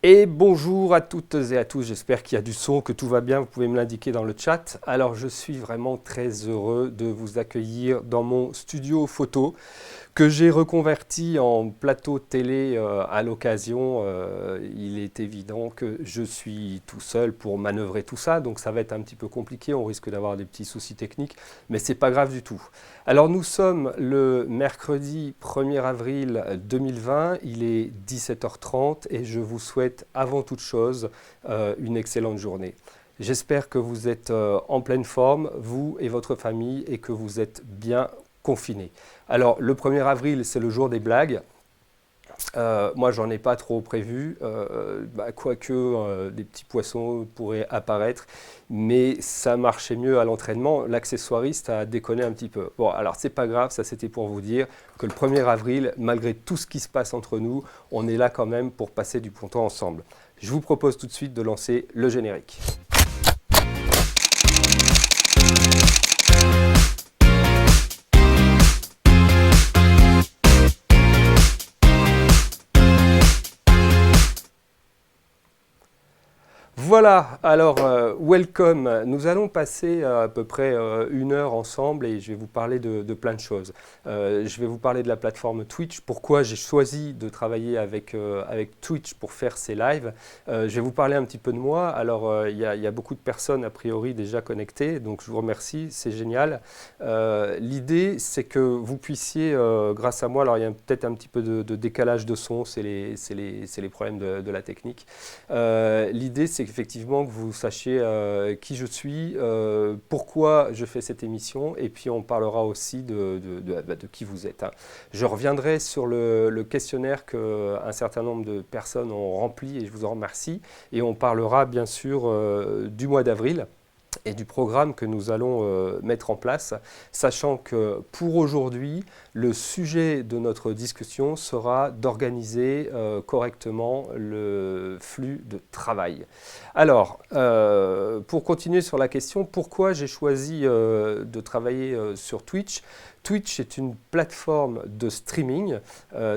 Et bonjour à toutes et à tous, j'espère qu'il y a du son, que tout va bien, vous pouvez me l'indiquer dans le chat. Alors je suis vraiment très heureux de vous accueillir dans mon studio photo que j'ai reconverti en plateau télé à l'occasion. Il est évident que je suis tout seul pour manœuvrer tout ça, donc ça va être un petit peu compliqué, on risque d'avoir des petits soucis techniques, mais c'est pas grave du tout. Alors nous sommes le mercredi 1er avril 2020, il est 17h30 et je vous souhaite avant toute chose une excellente journée. J'espère que vous êtes en pleine forme, vous et votre famille, et que vous êtes bien confinés. Alors le 1er avril, c'est le jour des blagues. Moi, j'en ai pas trop prévu, quoique des petits poissons pourraient apparaître, mais ça marchait mieux à l'entraînement. L'accessoiriste a déconné un petit peu. Bon, alors c'est pas grave, ça c'était pour vous dire que le 1er avril, malgré tout ce qui se passe entre nous, on est là quand même pour passer du bon temps ensemble. Je vous propose tout de suite de lancer le générique. Voilà, alors welcome. Nous allons passer à peu près 1 heure ensemble et je vais vous parler de plein de choses. Je vais vous parler de la plateforme Twitch, pourquoi j'ai choisi de travailler avec Twitch pour faire ces lives. Je vais vous parler un petit peu de moi. Alors il y a beaucoup de personnes a priori déjà connectées, donc je vous remercie, c'est génial. L'idée c'est que vous puissiez, grâce à moi, alors il y a peut-être un petit peu de décalage de son, c'est les problèmes de la technique. L'idée c'est effectivement que vous sachiez qui je suis, pourquoi je fais cette émission, et puis on parlera aussi de qui vous êtes. Hein. Je reviendrai sur le questionnaire qu'un certain nombre de personnes ont rempli, et je vous en remercie, et on parlera bien sûr du mois d'avril et du programme que nous allons mettre en place, sachant que pour aujourd'hui, le sujet de notre discussion sera d'organiser correctement le flux de travail. Alors, pour continuer sur la question, pourquoi j'ai choisi de travailler sur Twitch ? Twitch est une plateforme de streaming,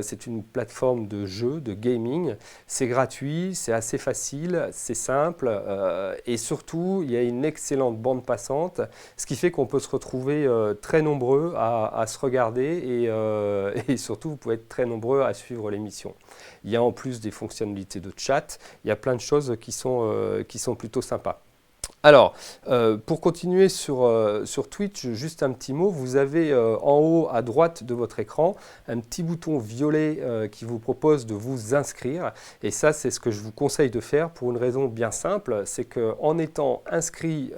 c'est une plateforme de jeu, de gaming. C'est gratuit, c'est assez facile, c'est simple et surtout, il y a une excellente bande passante, ce qui fait qu'on peut se retrouver très nombreux à se regarder et surtout, vous pouvez être très nombreux à suivre l'émission. Il y a en plus des fonctionnalités de chat, il y a plein de choses qui sont plutôt sympas. Alors, pour continuer sur Twitch, juste un petit mot, vous avez en haut à droite de votre écran un petit bouton violet qui vous propose de vous inscrire. Et ça, c'est ce que je vous conseille de faire pour une raison bien simple, c'est qu'en étant inscrit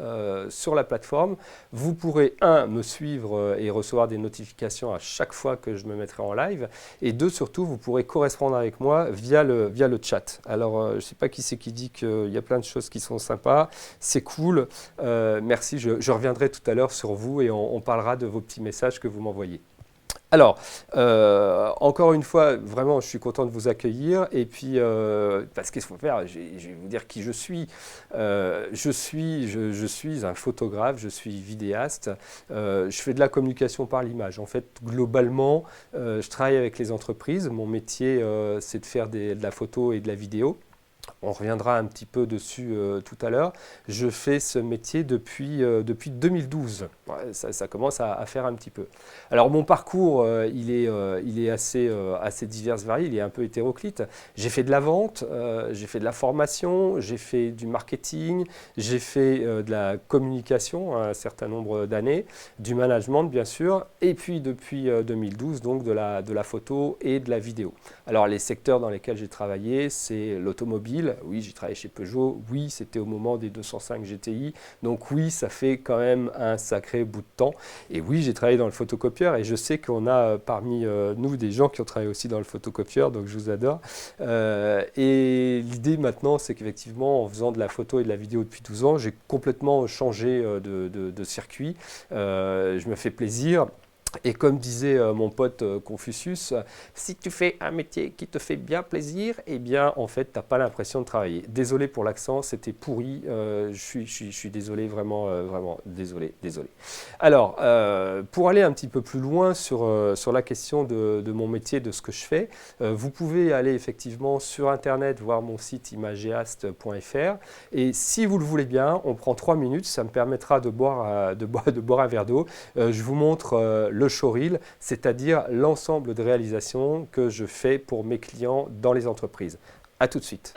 sur la plateforme, vous pourrez, me suivre et recevoir des notifications à chaque fois que je me mettrai en live, et deux, surtout, vous pourrez correspondre avec moi via le chat. Alors, je ne sais pas qui c'est qui dit qu'il y a plein de choses qui sont sympas, c'est cool. Merci, je reviendrai tout à l'heure sur vous et on parlera de vos petits messages que vous m'envoyez. Alors, encore une fois, vraiment, je suis content de vous accueillir. Et puis, parce qu'il faut faire, je vais vous dire qui je suis. Je suis un photographe, je suis vidéaste. Je fais de la communication par l'image. En fait, globalement, je travaille avec les entreprises. Mon métier, c'est de faire de la photo et de la vidéo. On reviendra un petit peu dessus tout à l'heure. Je fais ce métier depuis 2012. Ouais, ça commence à faire un petit peu. Alors mon parcours, il est assez divers, varié, il est un peu hétéroclite. J'ai fait de la vente, j'ai fait de la formation, j'ai fait du marketing, j'ai fait de la communication un certain nombre d'années, du management bien sûr, et puis depuis 2012, donc de la photo et de la vidéo. Alors les secteurs dans lesquels j'ai travaillé, c'est l'automobile. Oui, j'ai travaillé chez Peugeot. Oui, c'était au moment des 205 GTI. Donc oui, ça fait quand même un sacré bout de temps. Et oui, j'ai travaillé dans le photocopieur et je sais qu'on a parmi nous des gens qui ont travaillé aussi dans le photocopieur, donc je vous adore. Et l'idée maintenant, c'est qu'effectivement, en faisant de la photo et de la vidéo depuis 12 ans, j'ai complètement changé de circuit. Je me fais plaisir. Et comme disait mon pote Confucius, si tu fais un métier qui te fait bien plaisir, eh bien en fait tu n'as pas l'impression de travailler. Désolé pour l'accent, c'était pourri, je suis désolé, vraiment désolé. Alors, pour aller un petit peu plus loin sur la question de mon métier, de ce que je fais, vous pouvez aller effectivement sur internet voir mon site imageast.fr et si vous le voulez bien, on prend 3 minutes, ça me permettra de boire un verre d'eau. Je vous montre le showreel, c'est-à-dire l'ensemble de réalisations que je fais pour mes clients dans les entreprises. À tout de suite.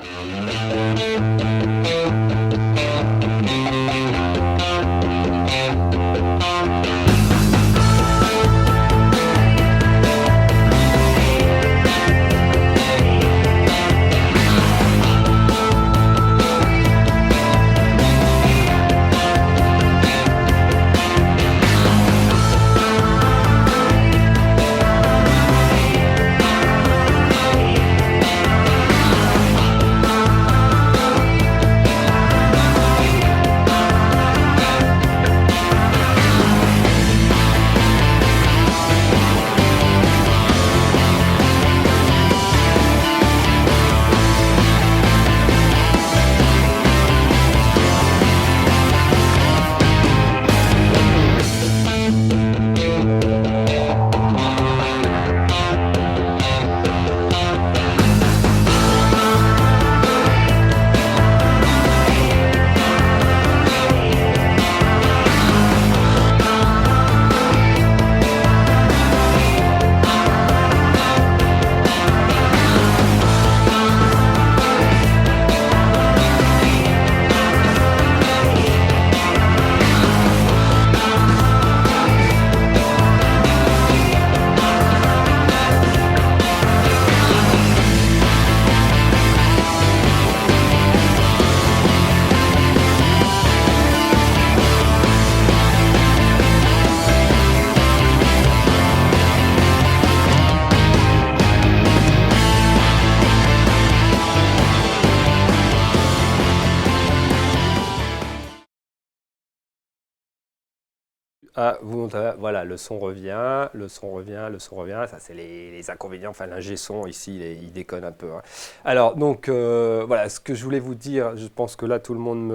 Ah, voilà, le son revient, le son revient, le son revient. Ça, c'est les inconvénients. Enfin, l'ingé son ici, il déconne un peu, hein. Alors, donc, voilà, ce que je voulais vous dire, je pense que là, tout le monde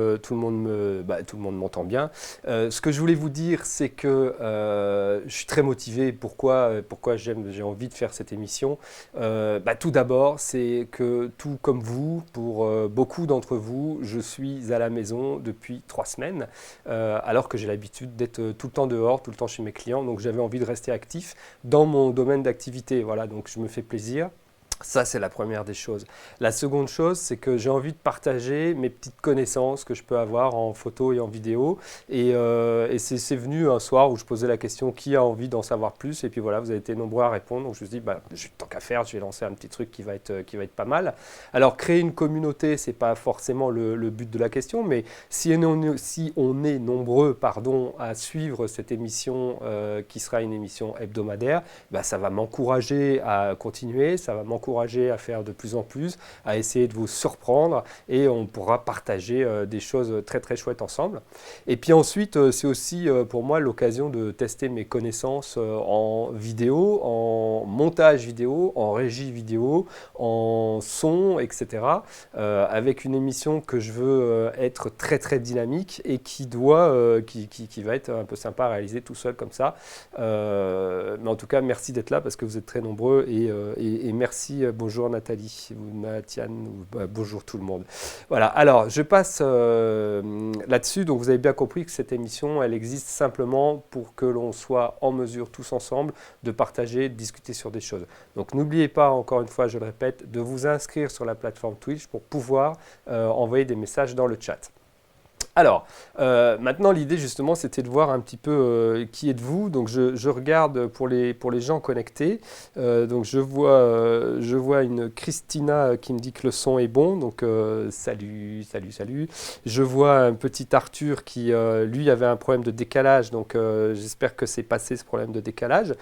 m'entend bien. Ce que je voulais vous dire, c'est que je suis très motivé. Pourquoi j'ai envie de faire cette émission? Tout d'abord, c'est que tout comme vous, pour beaucoup d'entre vous, je suis à la maison depuis 3 semaines, alors que j'ai l'habitude d'être tout le temps dehors, tout le temps chez mes clients. Donc j'avais envie de rester actif dans mon domaine d'activité. Voilà, donc je me fais plaisir. Ça, c'est la première des choses. La seconde chose, c'est que j'ai envie de partager mes petites connaissances que je peux avoir en photo et en vidéo. Et c'est venu un soir où je posais la question qui a envie d'en savoir plus. Et puis voilà, vous avez été nombreux à répondre. Donc je me suis dit, tant qu'à faire, je vais lancer un petit truc qui va être pas mal. Alors, créer une communauté, ce n'est pas forcément le but de la question. Mais si on est nombreux à suivre cette émission qui sera une émission hebdomadaire, ça va m'encourager à continuer, ça va m'encourager à faire de plus en plus, à essayer de vous surprendre et on pourra partager des choses très très chouettes ensemble. Et puis ensuite, c'est aussi pour moi l'occasion de tester mes connaissances en vidéo, en montage vidéo, en régie vidéo, en son, etc. Avec une émission que je veux être très très dynamique et qui va être un peu sympa à réaliser tout seul comme ça. Mais en tout cas, merci d'être là parce que vous êtes très nombreux et merci. Bonjour Nathalie ou Natiane, bonjour tout le monde. Voilà, alors je passe là-dessus. Donc vous avez bien compris que cette émission, elle existe simplement pour que l'on soit en mesure tous ensemble de partager, de discuter sur des choses. Donc n'oubliez pas, encore une fois, je le répète, de vous inscrire sur la plateforme Twitch pour pouvoir envoyer des messages dans le chat. Alors, maintenant, l'idée, justement, c'était de voir un petit peu qui êtes-vous. Donc, je regarde pour les gens connectés. Donc, je vois une Christina qui me dit que le son est bon. Donc, salut, salut, salut. Je vois un petit Arthur qui, lui, avait un problème de décalage. Donc, j'espère que c'est passé ce problème de décalage.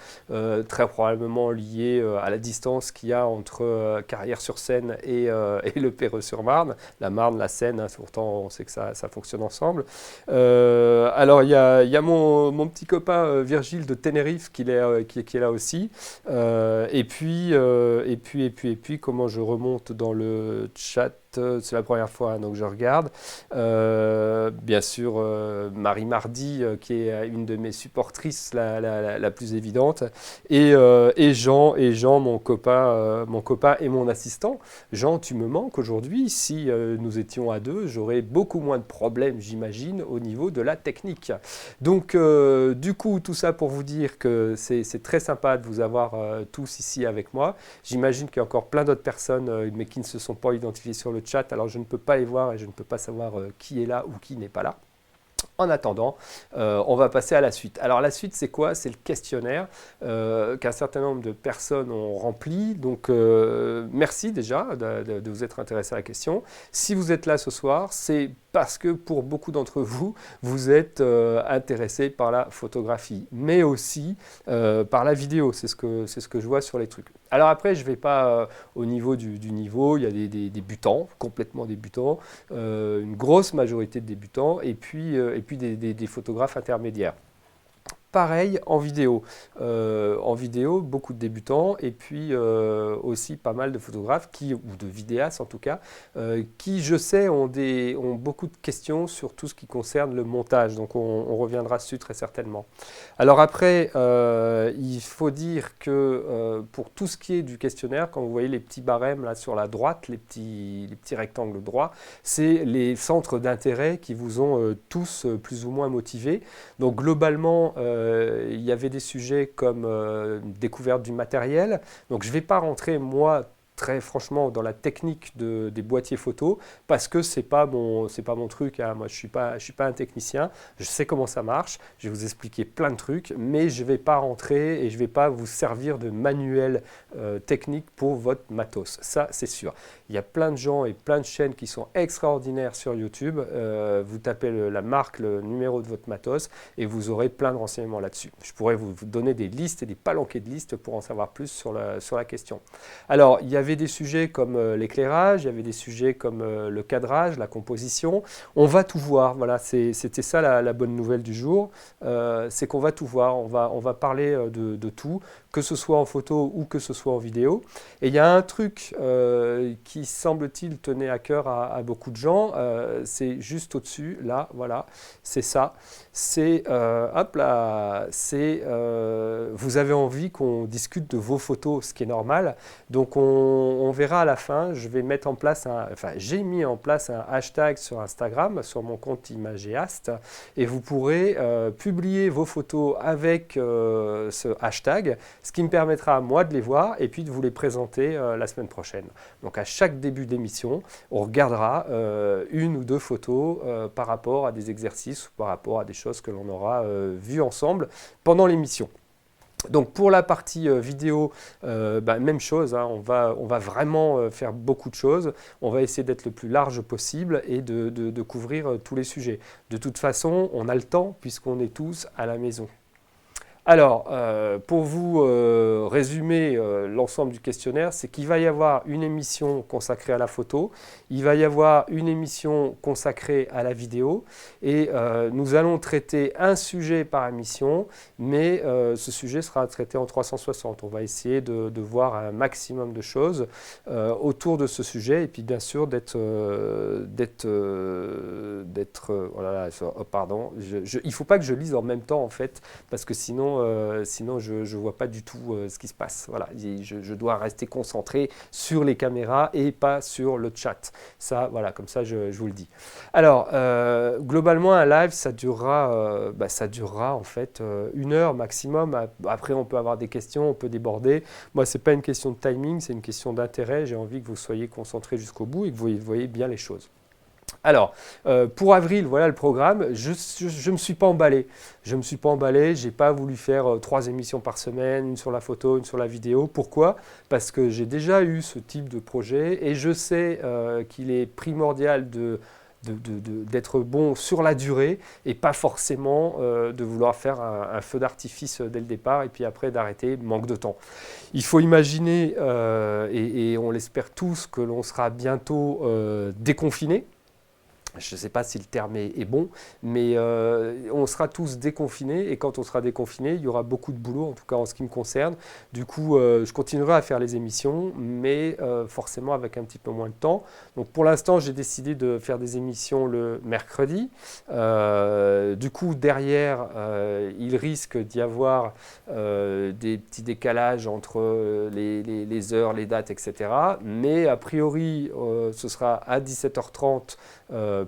Très probablement lié à la distance qu'il y a entre Carrières-sur-Seine et le Perreux-sur-Marne. La Marne, la Seine, hein, pourtant, on sait que ça fonctionne ensemble. Alors, il y a mon petit copain Virgile de Tenerife qui est là aussi. Et puis, comment je remonte dans le chat? C'est la première fois, hein, donc je regarde. Bien sûr, Marie Mardi, qui est une de mes supportrices la plus évidente. Et Jean, mon copain et mon assistant. Jean, tu me manques aujourd'hui. Si nous étions à deux, j'aurais beaucoup moins de problèmes, j'imagine, au niveau de la technique. Donc, du coup, tout ça pour vous dire que c'est très sympa de vous avoir tous ici avec moi. J'imagine qu'il y a encore plein d'autres personnes, mais qui ne se sont pas identifiées sur le chat, alors je ne peux pas les voir et je ne peux pas savoir qui est là ou qui n'est pas là. En attendant, on va passer à la suite. Alors la suite, c'est quoi? C'est le questionnaire qu'un certain nombre de personnes ont rempli. Donc merci déjà de vous être intéressé à la question. Si vous êtes là ce soir, c'est parce que pour beaucoup d'entre vous, vous êtes intéressés par la photographie, mais aussi par la vidéo. C'est ce que je vois sur les trucs. Alors après, je ne vais pas au niveau du niveau. Il y a des débutants, complètement débutants, une grosse majorité de débutants, et puis des photographes intermédiaires. Pareil en vidéo. Beaucoup de débutants et puis aussi pas mal de photographes ou de vidéastes en tout cas, qui je sais ont beaucoup de questions sur tout ce qui concerne le montage. Donc on reviendra dessus très certainement. Alors après, il faut dire que pour tout ce qui est du questionnaire, quand vous voyez les petits barèmes là sur la droite, les petits rectangles droits, c'est les centres d'intérêt qui vous ont tous plus ou moins motivés. Donc globalement, il y avait des sujets comme découverte du matériel. Donc je ne vais pas rentrer, moi, très franchement, dans la technique des boîtiers photo, parce que c'est pas mon truc, hein. Moi, je suis pas un technicien. Je sais comment ça marche. Je vais vous expliquer plein de trucs, mais je ne vais pas rentrer et je ne vais pas vous servir de manuel technique pour votre matos. Ça, c'est sûr. Il y a plein de gens et plein de chaînes qui sont extraordinaires sur YouTube. Vous tapez la marque, le numéro de votre matos et vous aurez plein de renseignements là-dessus. Je pourrais vous donner des listes et des palanquets de listes pour en savoir plus sur la question. Alors, il y avait des sujets comme l'éclairage, il y avait des sujets comme le cadrage, la composition. On va tout voir, voilà, c'était ça la bonne nouvelle du jour, c'est qu'on va tout voir, on va parler de tout, que ce soit en photo ou que ce soit en vidéo. Et il y a un truc qui semble-t-il tenait à cœur à beaucoup de gens, c'est juste au-dessus, là, voilà, c'est ça. C'est, hop là, vous avez envie qu'on discute de vos photos, ce qui est normal. Donc on verra à la fin, je vais mettre en place j'ai mis en place un hashtag sur Instagram, sur mon compte Imagéast, et vous pourrez publier vos photos avec ce hashtag, ce qui me permettra moi de les voir et puis de vous les présenter la semaine prochaine. Donc à chaque début d'émission, on regardera une ou deux photos par rapport à des exercices ou par rapport à des choses que l'on aura vues ensemble pendant l'émission. Donc pour la partie vidéo, même chose, hein, on va vraiment faire beaucoup de choses. On va essayer d'être le plus large possible et de couvrir tous les sujets. De toute façon, on a le temps puisqu'on est tous à la maison. Alors, pour vous résumer l'ensemble du questionnaire, c'est qu'il va y avoir une émission consacrée à la photo, il va y avoir une émission consacrée à la vidéo, et nous allons traiter un sujet par émission, mais ce sujet sera traité en 360. On va essayer de voir un maximum de choses autour de ce sujet, et puis bien sûr d'être oh là là, oh, pardon, il ne faut pas que je lise en même temps en fait, parce que sinon je ne vois pas du tout ce qui se passe. Voilà, je dois rester concentré sur les caméras et pas sur le chat. Ça, voilà, comme ça, je vous le dis. Alors, globalement, un live, ça durera en fait 1 heure maximum. Après, on peut avoir des questions, on peut déborder. Moi, ce n'est pas une question de timing, c'est une question d'intérêt. J'ai envie que vous soyez concentrés jusqu'au bout et que vous voyez bien les choses. Alors, pour avril, voilà le programme. Je ne me suis pas emballé. Je n'ai pas voulu faire 3 émissions par semaine, une sur la photo, une sur la vidéo. Pourquoi? Parce que j'ai déjà eu ce type de projet et je sais qu'il est primordial d'être bon sur la durée et pas forcément de vouloir faire un feu d'artifice dès le départ et puis après d'arrêter, manque de temps. Il faut imaginer, et on l'espère tous, que l'on sera bientôt déconfiné. Je ne sais pas si le terme est bon, mais on sera tous déconfinés et quand on sera déconfinés, il y aura beaucoup de boulot, en tout cas en ce qui me concerne. Du coup, je continuerai à faire les émissions, mais forcément avec un petit peu moins de temps. Donc pour l'instant, j'ai décidé de faire des émissions le mercredi. Du coup, derrière, il risque d'y avoir des petits décalages entre les heures, les dates, etc. Mais a priori, ce sera à 17h30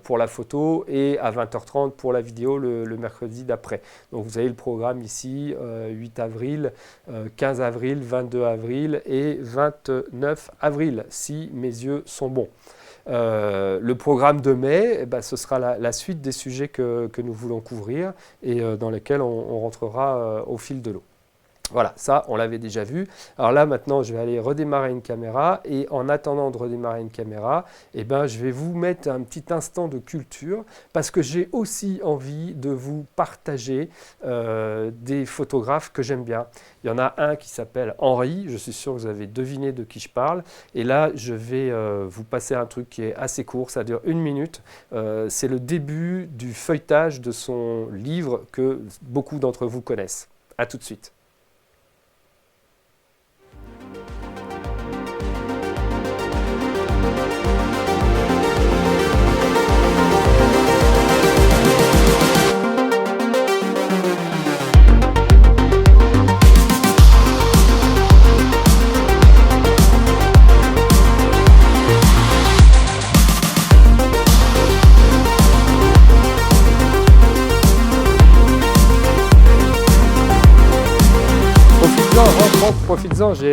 pour la photo et à 20h30 pour la vidéo le mercredi d'après. Donc vous avez le programme ici, 8 avril, 15 avril, 22 avril et 29 avril, si mes yeux sont bons. Le programme de mai, ce sera la suite des sujets que nous voulons couvrir et dans lesquels on rentrera au fil de l'eau. Voilà, ça, on l'avait déjà vu. Alors là, maintenant, je vais aller redémarrer une caméra et en attendant de redémarrer une caméra, je vais vous mettre un petit instant de culture parce que j'ai aussi envie de vous partager des photographes que j'aime bien. Il y en a un qui s'appelle Henri, je suis sûr que vous avez deviné de qui je parle. Et là, je vais vous passer un truc qui est assez court, ça dure 1 minute. C'est le début du feuilletage de son livre que beaucoup d'entre vous connaissent. A tout de suite. Profites-en, j'ai...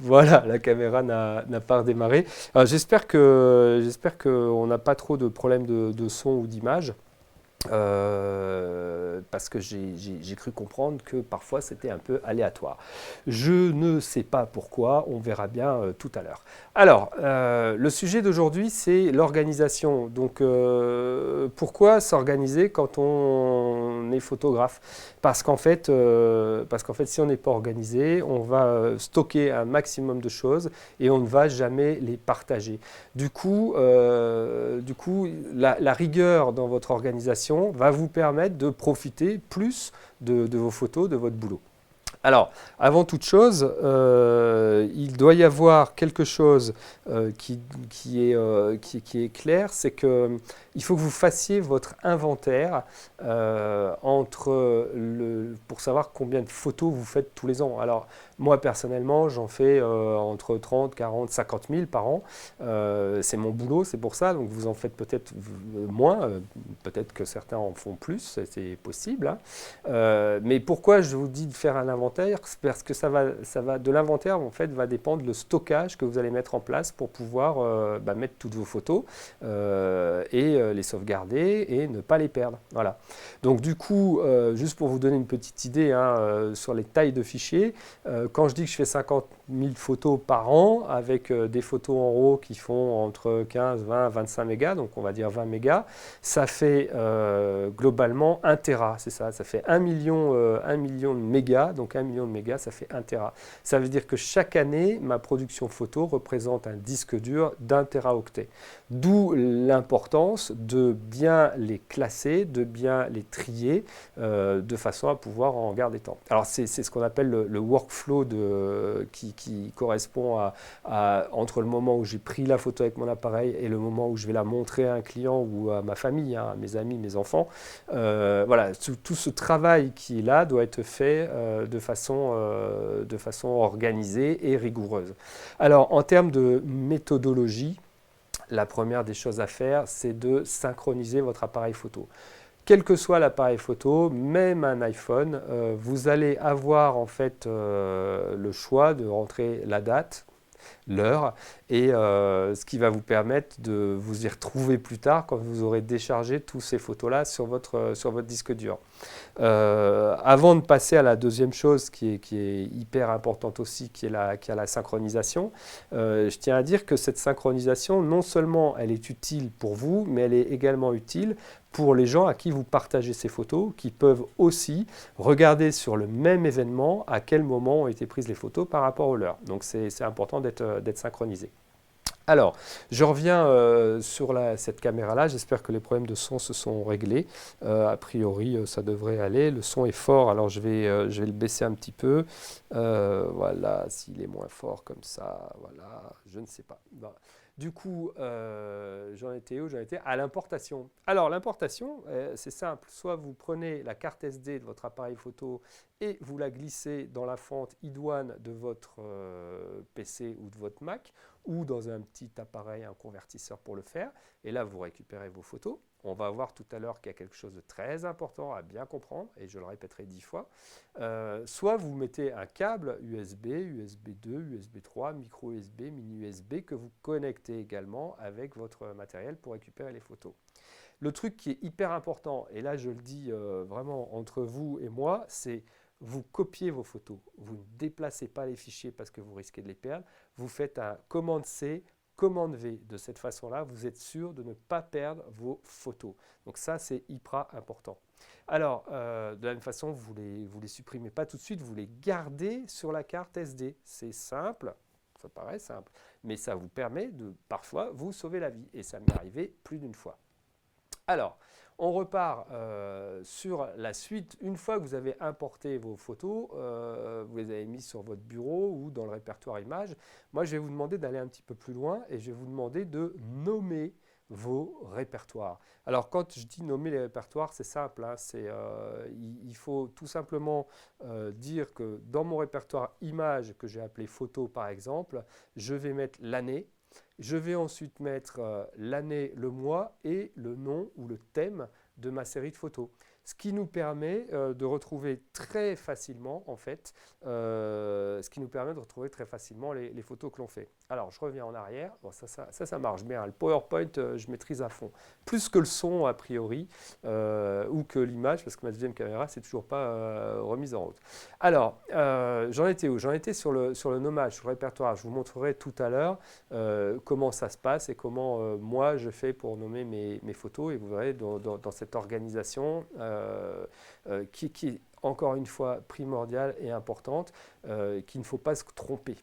Voilà, la caméra n'a pas redémarré. J'espère qu'on n'a pas trop de problèmes de son ou d'image. Parce que j'ai cru comprendre que parfois c'était un peu aléatoire. Je ne sais pas pourquoi, on verra bien tout à l'heure. Alors, le sujet d'aujourd'hui, c'est l'organisation. Donc, pourquoi s'organiser quand on est photographe? Parce qu'en fait, si on n'est pas organisé, on va stocker un maximum de choses et on ne va jamais les partager. Du coup, la rigueur dans votre organisation va vous permettre de profiter plus de vos photos, de votre boulot. Alors, avant toute chose, il doit y avoir quelque chose qui est clair, c'est qu'il faut que vous fassiez votre inventaire pour savoir combien de photos vous faites tous les ans. Alors, moi, personnellement, j'en fais entre 30, 40, 50 000 par an. C'est mon boulot, c'est pour ça. Donc, vous en faites peut-être moins. Peut-être que certains en font plus, c'est possible. Hein. Mais pourquoi je vous dis de faire un inventaire? Parce que de l'inventaire, en fait, va dépendre le stockage que vous allez mettre en place pour pouvoir mettre toutes vos photos et les sauvegarder et ne pas les perdre. Voilà. Donc, du coup, juste pour vous donner une petite idée sur les tailles de fichiers, quand je dis que je fais 50 000 photos par an, avec des photos en RAW qui font entre 15, 20, 25 mégas, donc on va dire 20 mégas, ça fait globalement 1 Tera, c'est ça, ça fait 1 million de mégas, donc 1 million de mégas, ça fait 1 Tera. Ça veut dire que chaque année, ma production photo représente un disque dur d'1 téraoctet. D'où l'importance de bien les classer, de bien les trier, de façon à pouvoir en garder tant. Alors c'est ce qu'on appelle le workflow qui correspond entre le moment où j'ai pris la photo avec mon appareil et le moment où je vais la montrer à un client ou à ma famille, à mes amis, mes enfants. Voilà, tout ce travail qui est là doit être fait de façon organisée et rigoureuse. Alors, en termes de méthodologie, la première des choses à faire, c'est de synchroniser votre appareil photo. Quel que soit l'appareil photo, même un iPhone, vous allez avoir en fait le choix de rentrer la date, l'heure, et ce qui va vous permettre de vous y retrouver plus tard quand vous aurez déchargé toutes ces photos-là sur votre disque dur. Avant de passer à la deuxième chose qui est hyper importante aussi, qui est la synchronisation, je tiens à dire que cette synchronisation, non seulement elle est utile pour vous, mais elle est également utile pour les gens à qui vous partagez ces photos, qui peuvent aussi regarder sur le même événement à quel moment ont été prises les photos par rapport aux leurs. Donc c'est important d'être synchronisé. Alors, je reviens sur cette caméra-là. J'espère que les problèmes de son se sont réglés. A priori, ça devrait aller. Le son est fort, alors je vais le baisser un petit peu. Voilà, s'il est moins fort comme ça, voilà, je ne sais pas. Bon. Du coup, j'en étais où? J'en étais à l'importation. Alors, l'importation, c'est simple. Soit vous prenez la carte SD de votre appareil photo et vous la glissez dans la fente idoine de votre PC ou de votre Mac, ou dans un petit appareil, un convertisseur pour le faire. Et là, vous récupérez vos photos. On va voir tout à l'heure qu'il y a quelque chose de très important à bien comprendre, et je le répéterai 10 fois. Soit vous mettez un câble USB, USB 2, USB 3, micro USB, mini USB, que vous connectez également avec votre matériel pour récupérer les photos. Le truc qui est hyper important, et là je le dis vraiment entre vous et moi, c'est vous copiez vos photos. Vous ne déplacez pas les fichiers parce que vous risquez de les perdre. Vous faites un commande C, commande V. De cette façon-là, vous êtes sûr de ne pas perdre vos photos. Donc ça, c'est hyper important. Alors, de la même façon, vous les supprimez pas tout de suite, vous les gardez sur la carte SD. C'est simple, ça paraît simple, mais ça vous permet de parfois vous sauver la vie. Et ça m'est arrivé plus d'une fois. Alors, on repart sur la suite. Une fois que vous avez importé vos photos, vous les avez mises sur votre bureau ou dans le répertoire images, moi je vais vous demander d'aller un petit peu plus loin et je vais vous demander de nommer vos répertoires. Alors quand je dis nommer les répertoires, c'est simple, hein, il faut tout simplement dire que dans mon répertoire images que j'ai appelé photos par exemple, je vais mettre l'année. Je vais ensuite mettre l'année, le mois et le nom ou le thème de ma série de photos. ce qui nous permet de retrouver très facilement, en fait, les photos que l'on fait. Alors, je reviens en arrière. Bon, ça marche bien. Le PowerPoint, je maîtrise à fond. Plus que le son, a priori, ou que l'image, parce que ma deuxième caméra, c'est toujours pas remise en route. Alors, j'en étais où? J'en étais sur le nommage, sur le répertoire. Je vous montrerai tout à l'heure comment ça se passe et comment moi, je fais pour nommer mes photos. Et vous verrez dans cette organisation qui est encore une fois primordiale et importante, qu'il ne faut pas se tromper.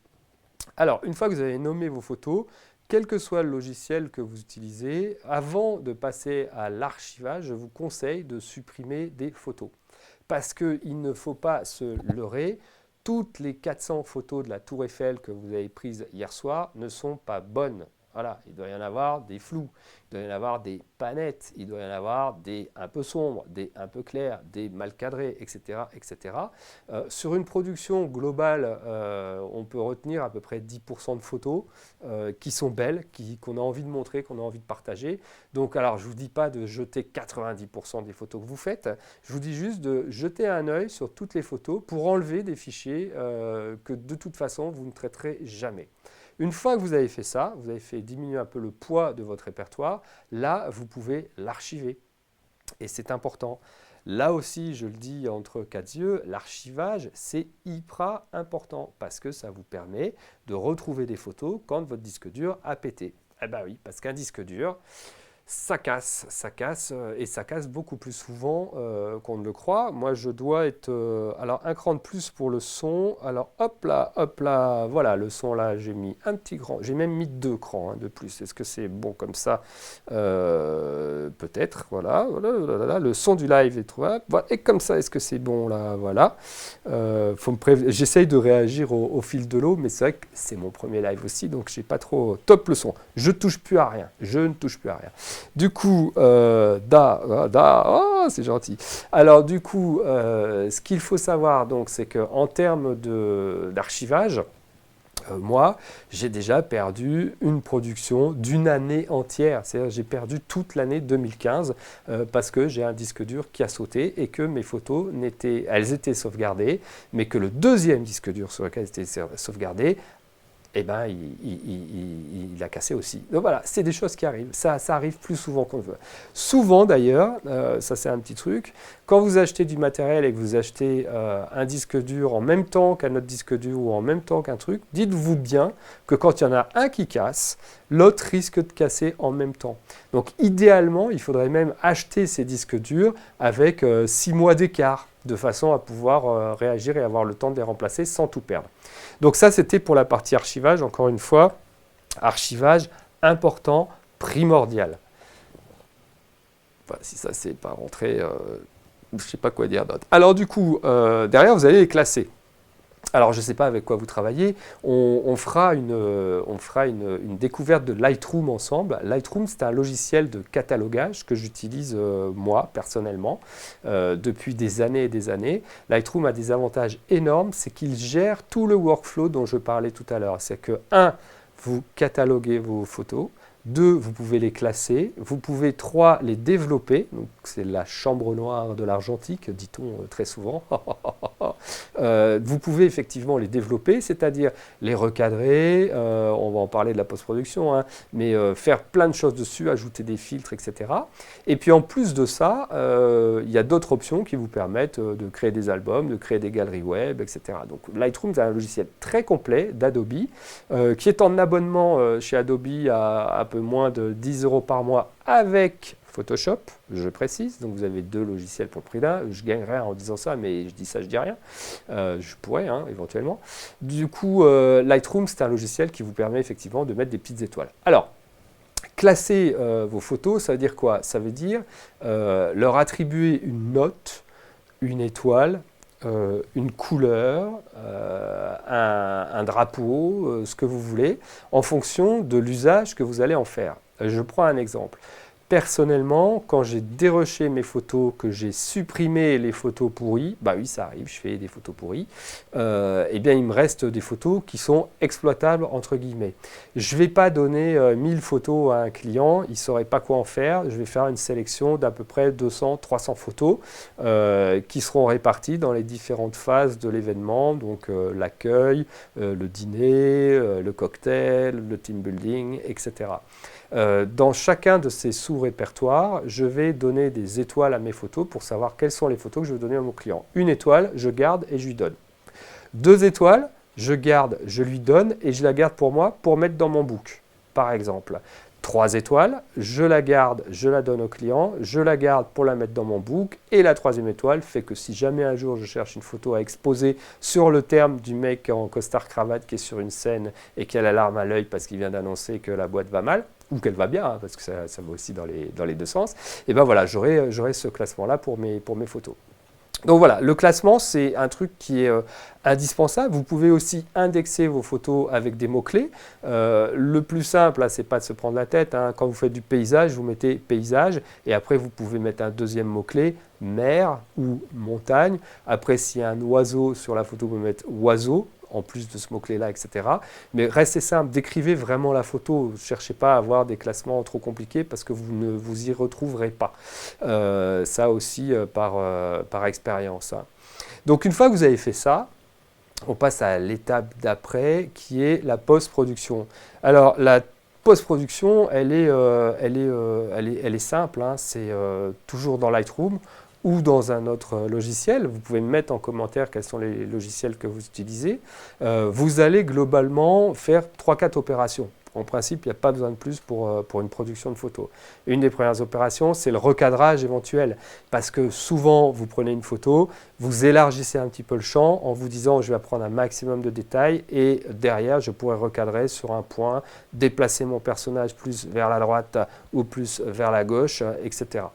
Alors, une fois que vous avez nommé vos photos, quel que soit le logiciel que vous utilisez, avant de passer à l'archivage, je vous conseille de supprimer des photos. Parce qu'il ne faut pas se leurrer, toutes les 400 photos de la Tour Eiffel que vous avez prises hier soir ne sont pas bonnes. Voilà, il doit y en avoir des flous, il doit y en avoir des pas nettes, il doit y en avoir des un peu sombres, des un peu clairs, des mal cadrés, etc. etc. Sur une production globale, on peut retenir à peu près 10% de photos qui sont belles, qu'on a envie de montrer, qu'on a envie de partager. Donc, alors, je ne vous dis pas de jeter 90% des photos que vous faites, je vous dis juste de jeter un œil sur toutes les photos pour enlever des fichiers que de toute façon, vous ne traiterez jamais. Une fois que vous avez fait ça, vous avez fait diminuer un peu le poids de votre répertoire, là, vous pouvez l'archiver. Et c'est important. Là aussi, je le dis entre quatre yeux, l'archivage, c'est hyper important parce que ça vous permet de retrouver des photos quand votre disque dur a pété. Eh bien oui, parce qu'un disque dur, ça casse, et ça casse beaucoup plus souvent qu'on ne le croit. Moi, je dois être alors un cran de plus pour le son. Alors hop là, voilà, le son là, j'ai mis un petit cran, j'ai même mis 2 crans de plus. Est-ce que c'est bon comme ça? Peut-être, voilà, le son du live est trouvable. Voilà. Et comme ça, est-ce que c'est bon là? Voilà. J'essaye de réagir au fil de l'eau, mais c'est vrai que c'est mon premier live aussi, donc j'ai pas trop top le son. Je ne touche plus à rien. Du coup, c'est gentil. Alors du coup, ce qu'il faut savoir, donc, c'est qu'en termes d'archivage, moi, j'ai déjà perdu une production d'une année entière. C'est-à-dire j'ai perdu toute l'année 2015 parce que j'ai un disque dur qui a sauté et que mes photos elles étaient sauvegardées, mais que le deuxième disque dur sur lequel elles étaient sauvegardées, eh ben, il a cassé aussi. Donc voilà, c'est des choses qui arrivent. Ça arrive plus souvent qu'on le veut. Souvent d'ailleurs, ça c'est un petit truc, quand vous achetez du matériel et que vous achetez un disque dur en même temps qu'un autre disque dur ou en même temps qu'un truc, dites-vous bien que quand il y en a un qui casse, l'autre risque de casser en même temps. Donc idéalement, il faudrait même acheter ces disques durs avec 6 mois d'écart, de façon à pouvoir réagir et avoir le temps de les remplacer sans tout perdre. Donc ça, c'était pour la partie archivage. Encore une fois, archivage important, primordial. Enfin, si ça, c'est pas rentré, je ne sais pas quoi dire d'autre. Alors du coup, derrière, vous allez les classer. Alors, je ne sais pas avec quoi vous travaillez, on fera une découverte de Lightroom ensemble. Lightroom, c'est un logiciel de catalogage que j'utilise moi, personnellement, depuis des années et des années. Lightroom a des avantages énormes, c'est qu'il gère tout le workflow dont je parlais tout à l'heure. C'est que, 1, vous cataloguez vos photos. 2, vous pouvez les classer. Vous pouvez, 3, les développer. Donc, c'est la chambre noire de l'argentique, dit-on très souvent. Vous pouvez effectivement les développer, c'est-à-dire les recadrer, on va en parler de la post-production, hein, mais faire plein de choses dessus, ajouter des filtres, etc. Et puis en plus de ça, il y a d'autres options qui vous permettent de créer des albums, de créer des galeries web, etc. Donc Lightroom, c'est un logiciel très complet d'Adobe, qui est en abonnement chez Adobe à un peu moins de 10 € par mois avec Photoshop, je précise, donc vous avez 2 logiciels pour le prix d'un. Je gagne rien en disant ça, mais je dis ça, je dis rien. Je pourrais, hein, éventuellement. Du coup, Lightroom, c'est un logiciel qui vous permet effectivement de mettre des petites étoiles. Alors, classer vos photos, ça veut dire quoi? Ça veut dire leur attribuer une note, une étoile, une couleur, un drapeau, ce que vous voulez, en fonction de l'usage que vous allez en faire. Je prends un exemple. Personnellement, quand j'ai dérushé mes photos, que j'ai supprimé les photos pourries, bah oui, ça arrive, je fais des photos pourries, eh bien il me reste des photos qui sont exploitables entre guillemets. Je ne vais pas donner 1000 photos à un client, il ne saurait pas quoi en faire. Je vais faire une sélection d'à peu près 200-300 photos qui seront réparties dans les différentes phases de l'événement, donc l'accueil, le dîner, le cocktail, le team building, etc. Dans chacun de ces sous-répertoires, je vais donner des étoiles à mes photos pour savoir quelles sont les photos que je veux donner à mon client. Une étoile, je garde et je lui donne. 2 étoiles, je garde, je lui donne et je la garde pour moi pour mettre dans mon book, par exemple. 3 étoiles, je la garde, je la donne au client, je la garde pour la mettre dans mon book et la 3e étoile fait que si jamais un jour je cherche une photo à exposer sur le terme du mec en costard cravate qui est sur une scène et qui a la larme à l'œil parce qu'il vient d'annoncer que la boîte va mal, ou qu'elle va bien, hein, parce que ça va aussi dans les deux sens, et ben voilà, j'aurai ce classement-là pour mes photos. Donc voilà, le classement, c'est un truc qui est indispensable. Vous pouvez aussi indexer vos photos avec des mots-clés. Le plus simple, c'est pas de se prendre la tête, hein. Quand vous faites du paysage, vous mettez paysage, et après vous pouvez mettre un deuxième mot-clé, mer ou montagne. Après, s'il y a un oiseau sur la photo, vous pouvez mettre oiseau, en plus de ce mot-clé-là, etc. Mais restez simple, décrivez vraiment la photo. Ne cherchez pas à avoir des classements trop compliqués parce que vous ne vous y retrouverez pas. Ça aussi par expérience. Hein. Donc une fois que vous avez fait ça, on passe à l'étape d'après qui est la post-production. Alors la post-production, elle est simple, hein. C'est toujours dans Lightroom ou dans un autre logiciel. Vous pouvez me mettre en commentaire quels sont les logiciels que vous utilisez. Vous allez globalement faire 3-4 opérations. En principe, il n'y a pas besoin de plus pour une production de photos. Une des premières opérations, c'est le recadrage éventuel. Parce que souvent, vous prenez une photo, vous élargissez un petit peu le champ en vous disant je vais prendre un maximum de détails et derrière, je pourrais recadrer sur un point, déplacer mon personnage plus vers la droite ou plus vers la gauche, etc.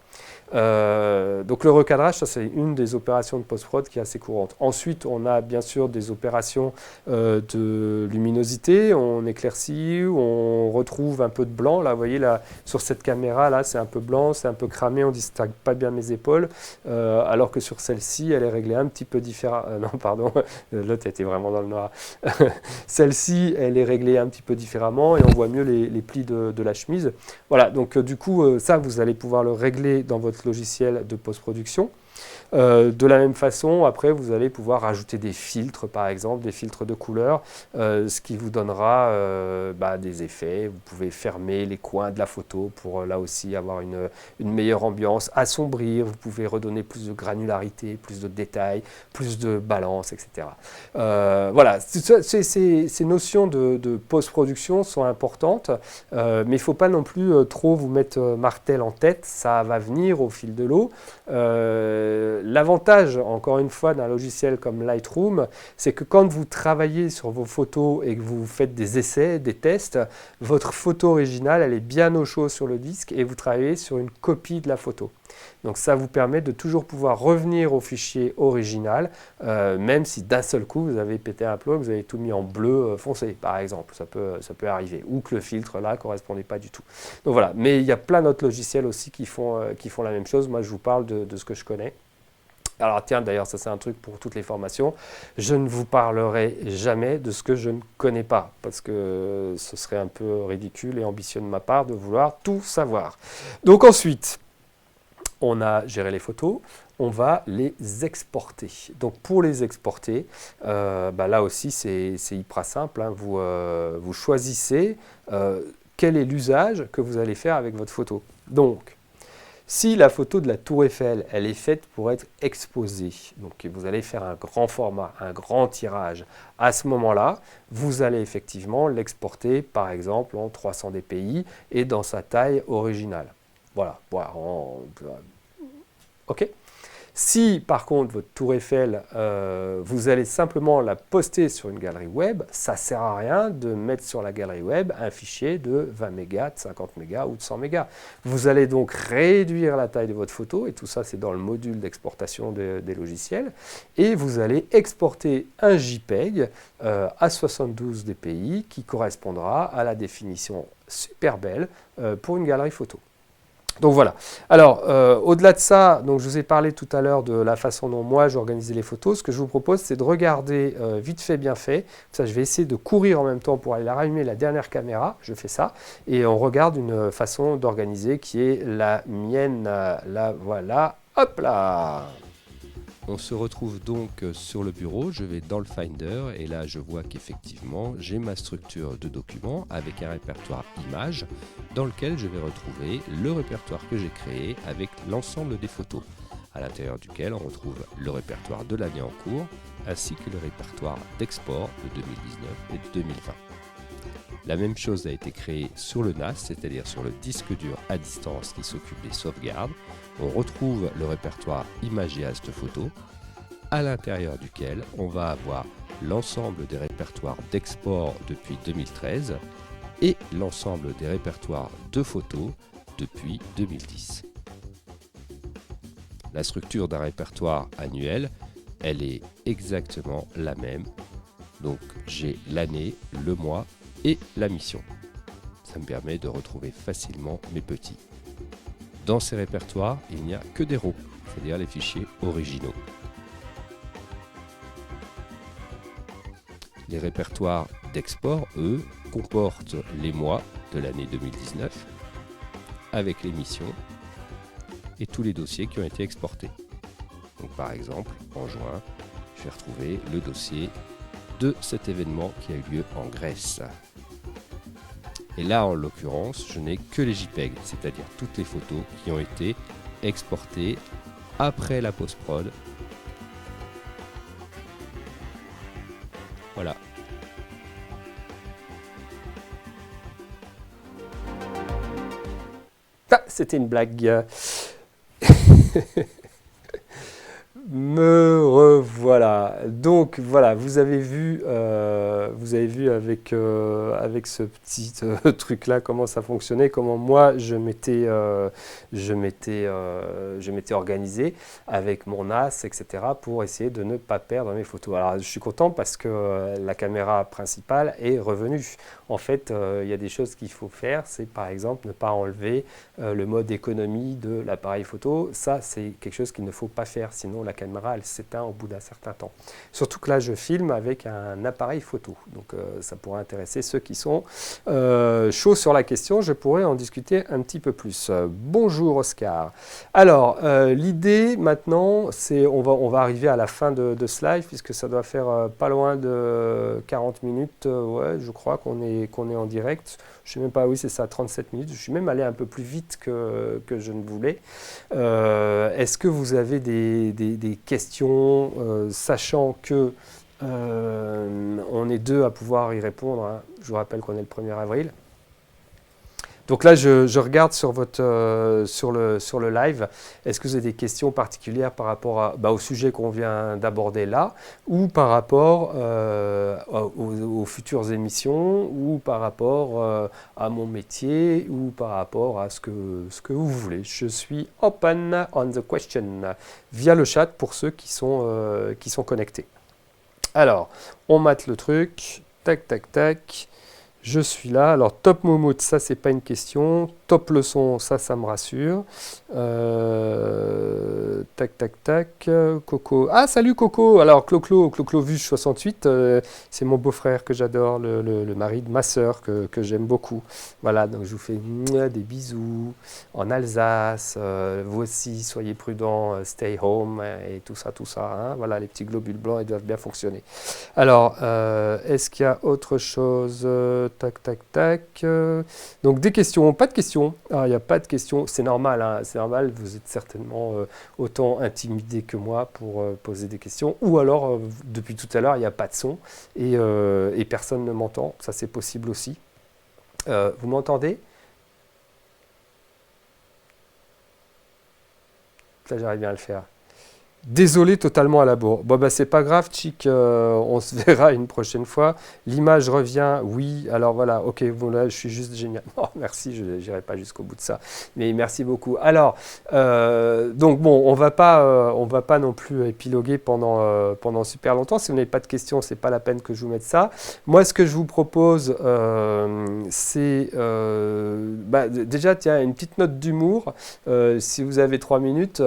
Donc le recadrage, ça c'est une des opérations de post-prod qui est assez courante. Ensuite, on a bien sûr des opérations de luminosité, on éclaircit, on retrouve un peu de blanc. Là, vous voyez, là, sur cette caméra, là, c'est un peu blanc, c'est un peu cramé, on ne distingue pas bien mes épaules, alors que sur celle-ci, elle est réglée un petit peu différemment. Non, pardon, l'autre était vraiment dans le noir. Celle-ci, elle est réglée un petit peu différemment et on voit mieux les plis de la chemise. Voilà, donc du coup, ça, vous allez pouvoir le régler dans votre logiciel de post-production. De la même façon, après, vous allez pouvoir rajouter des filtres, par exemple, des filtres de couleurs, ce qui vous donnera des effets. Vous pouvez fermer les coins de la photo pour là aussi avoir une meilleure ambiance, assombrir, vous pouvez redonner plus de granularité, plus de détails, plus de balance, etc. Voilà, ces notions de post-production sont importantes, mais il ne faut pas non plus trop vous mettre martel en tête, ça va venir au fil de l'eau. L'avantage, encore une fois, d'un logiciel comme Lightroom, c'est que quand vous travaillez sur vos photos et que vous faites des essais, des tests, votre photo originale, elle est bien au chaud sur le disque et vous travaillez sur une copie de la photo. Donc ça vous permet de toujours pouvoir revenir au fichier original, même si d'un seul coup vous avez pété un plomb, vous avez tout mis en bleu foncé, par exemple, ça peut arriver, ou que le filtre là ne correspondait pas du tout. Donc voilà, mais il y a plein d'autres logiciels aussi qui font la même chose. Moi je vous parle de ce que je connais. Alors tiens, d'ailleurs, ça c'est un truc pour toutes les formations, je ne vous parlerai jamais de ce que je ne connais pas, parce que ce serait un peu ridicule et ambitieux de ma part de vouloir tout savoir. Donc ensuite, on a géré les photos, on va les exporter. Donc pour les exporter, là aussi c'est hyper simple, hein. Vous choisissez quel est l'usage que vous allez faire avec votre photo. Donc, si la photo de la Tour Eiffel, elle est faite pour être exposée, donc vous allez faire un grand format, un grand tirage, à ce moment-là, vous allez effectivement l'exporter par exemple en 300 dpi et dans sa taille originale. Voilà. OK. Si par contre votre Tour Eiffel, vous allez simplement la poster sur une galerie web, ça ne sert à rien de mettre sur la galerie web un fichier de 20 mégas, de 50 mégas ou de 100 mégas. Vous allez donc réduire la taille de votre photo, et tout ça c'est dans le module d'exportation des logiciels, et vous allez exporter un JPEG à 72 dpi qui correspondra à la définition super belle pour une galerie photo. Donc voilà. Alors, au-delà de ça, donc je vous ai parlé tout à l'heure de la façon dont moi j'organisais les photos. Ce que je vous propose, c'est de regarder vite fait, bien fait. Ça, je vais essayer de courir en même temps pour aller rallumer la dernière caméra. Je fais ça. Et on regarde une façon d'organiser qui est la mienne. La voilà. Hop là! On se retrouve donc sur le bureau, je vais dans le Finder et là je vois qu'effectivement j'ai ma structure de documents avec un répertoire images dans lequel je vais retrouver le répertoire que j'ai créé avec l'ensemble des photos, à l'intérieur duquel on retrouve le répertoire de l'année en cours ainsi que le répertoire d'export de 2019 et de 2020. La même chose a été créée sur le NAS, c'est-à-dire sur le disque dur à distance qui s'occupe des sauvegardes. On retrouve le répertoire Imageast Photo, à l'intérieur duquel on va avoir l'ensemble des répertoires d'export depuis 2013 et l'ensemble des répertoires de photos depuis 2010. La structure d'un répertoire annuel, elle est exactement la même. Donc j'ai l'année, le mois et la mission. Ça me permet de retrouver facilement mes petits. Dans ces répertoires, il n'y a que des RAW, c'est-à-dire les fichiers originaux. Les répertoires d'export, eux, comportent les mois de l'année 2019 avec les missions et tous les dossiers qui ont été exportés. Donc par exemple, en juin, je vais retrouver le dossier de cet événement qui a eu lieu en Grèce. Et là, en l'occurrence, je n'ai que les JPEG, c'est-à-dire toutes les photos qui ont été exportées après la post-prod. Voilà. Ah, c'était une blague. Me revoilà. Donc voilà, vous avez vu avec, avec ce petit truc-là comment ça fonctionnait, comment moi je m'étais organisé avec mon NAS, etc. pour essayer de ne pas perdre mes photos. Alors je suis content parce que la caméra principale est revenue. En fait, il y a des choses qu'il faut faire, c'est par exemple ne pas enlever le mode économie de l'appareil photo. Ça, c'est quelque chose qu'il ne faut pas faire, sinon la caméra elle s'éteint au bout d'un certain temps. Surtout que là je filme avec un appareil photo, donc ça pourrait intéresser ceux qui sont chauds sur la question. Je pourrais en discuter un petit peu plus. Bonjour Oscar. Alors l'idée maintenant, c'est on va arriver à la fin de ce live puisque ça doit faire pas loin de 40 minutes. Ouais, je crois qu'on est en direct. Je ne sais même pas, oui c'est ça, 37 minutes. Je suis même allé un peu plus vite que je ne voulais. Est-ce que vous avez des questions, sachant que on est deux à pouvoir y répondre, hein. Je vous rappelle qu'on est le 1er avril. Donc là, je regarde sur, sur le live. Est-ce que vous avez des questions particulières par rapport au sujet qu'on vient d'aborder là, ou par rapport aux futures émissions, ou par rapport à mon métier, ou par rapport à ce que vous voulez. Je suis open on the question via le chat pour ceux qui sont connectés. Alors, on mate le truc. Tac, tac, tac. Je suis là. Alors, top Momout, ça, c'est pas une question. Top leçon, ça me rassure. Tac, tac, tac. Coco. Ah, salut Coco. Alors, Clo-Clo-Vuche68, c'est mon beau-frère que j'adore, le mari de ma sœur que j'aime beaucoup. Voilà, donc je vous fais des bisous en Alsace. Vous aussi, soyez prudents, stay home et tout ça, hein. Voilà, les petits globules blancs, ils doivent bien fonctionner. Alors, est-ce qu'il y a autre chose? Tac, tac, tac. Donc, des questions, pas de questions. Ah, il n'y a pas de questions, c'est normal, hein, c'est normal, vous êtes certainement autant intimidé que moi pour poser des questions. Ou alors, depuis tout à l'heure, il n'y a pas de son et personne ne m'entend. Ça, c'est possible aussi. Vous m'entendez? Là, j'arrive bien à le faire. Désolé totalement à la bourre. Bon, bah, c'est pas grave, Chick, on se verra une prochaine fois. L'image revient, oui. Alors voilà, ok, bon, là, je suis juste génial. Non, merci, je n'irai pas jusqu'au bout de ça. Mais merci beaucoup. Alors, donc bon, on va pas non plus épiloguer pendant super longtemps. Si vous n'avez pas de questions, c'est pas la peine que je vous mette ça. Moi, ce que je vous propose, c'est déjà, tiens, une petite note d'humour. Si vous avez 3 minutes,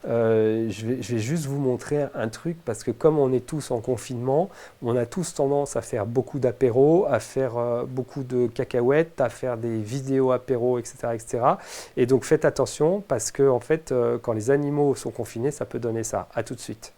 je vais juste vous montrer un truc parce que comme on est tous en confinement, on a tous tendance à faire beaucoup d'apéros, à faire beaucoup de cacahuètes, à faire des vidéos apéros, etc., etc. Et donc faites attention parce que en fait, quand les animaux sont confinés, ça peut donner ça. À tout de suite.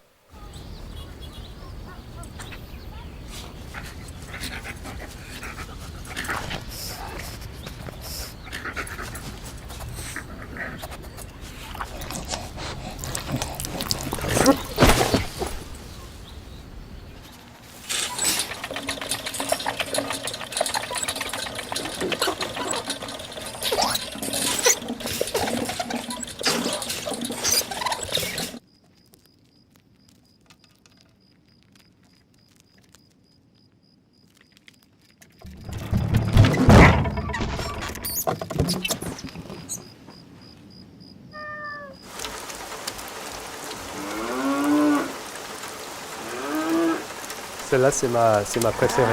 Celle-là, c'est ma préférée.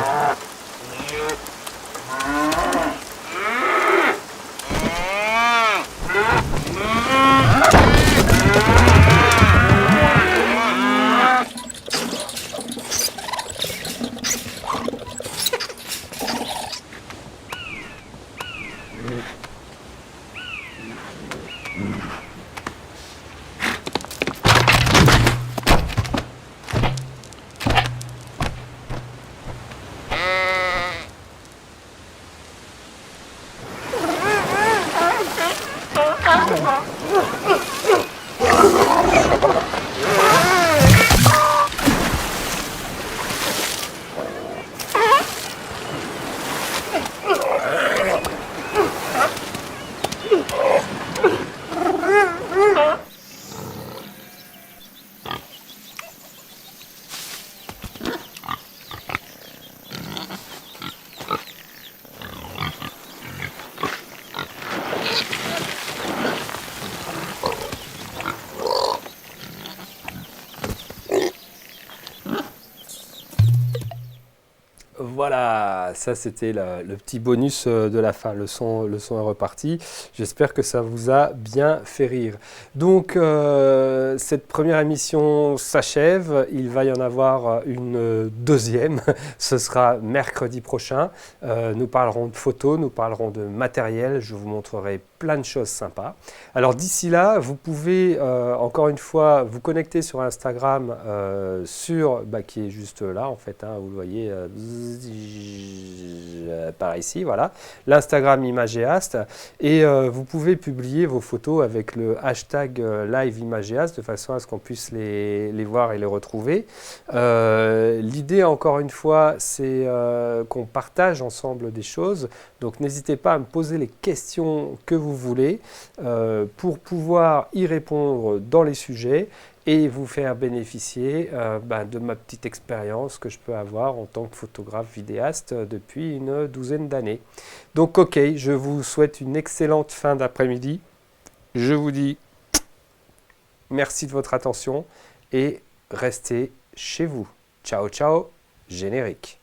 Voilà, ça c'était le petit bonus de la fin, le son est reparti. J'espère que ça vous a bien fait rire. Donc cette première émission s'achève, il va y en avoir une deuxième, ce sera mercredi prochain. Nous parlerons de photos, nous parlerons de matériel, je vous montrerai plein de choses sympas. Alors d'ici là, vous pouvez encore une fois vous connecter sur Instagram, qui est juste là en fait, hein, vous le voyez par ici, voilà, l'Instagram Imagéast, et vous pouvez publier vos photos avec le hashtag live Imagéast de façon à ce qu'on puisse les voir et les retrouver. L'idée encore une fois, c'est qu'on partage ensemble des choses, donc n'hésitez pas à me poser les questions que vous voulez pour pouvoir y répondre dans les sujets et vous faire bénéficier de ma petite expérience que je peux avoir en tant que photographe vidéaste depuis une douzaine d'années. Donc ok, je vous souhaite une excellente fin d'après-midi. Je vous dis merci de votre attention et restez chez vous. Ciao ciao, générique.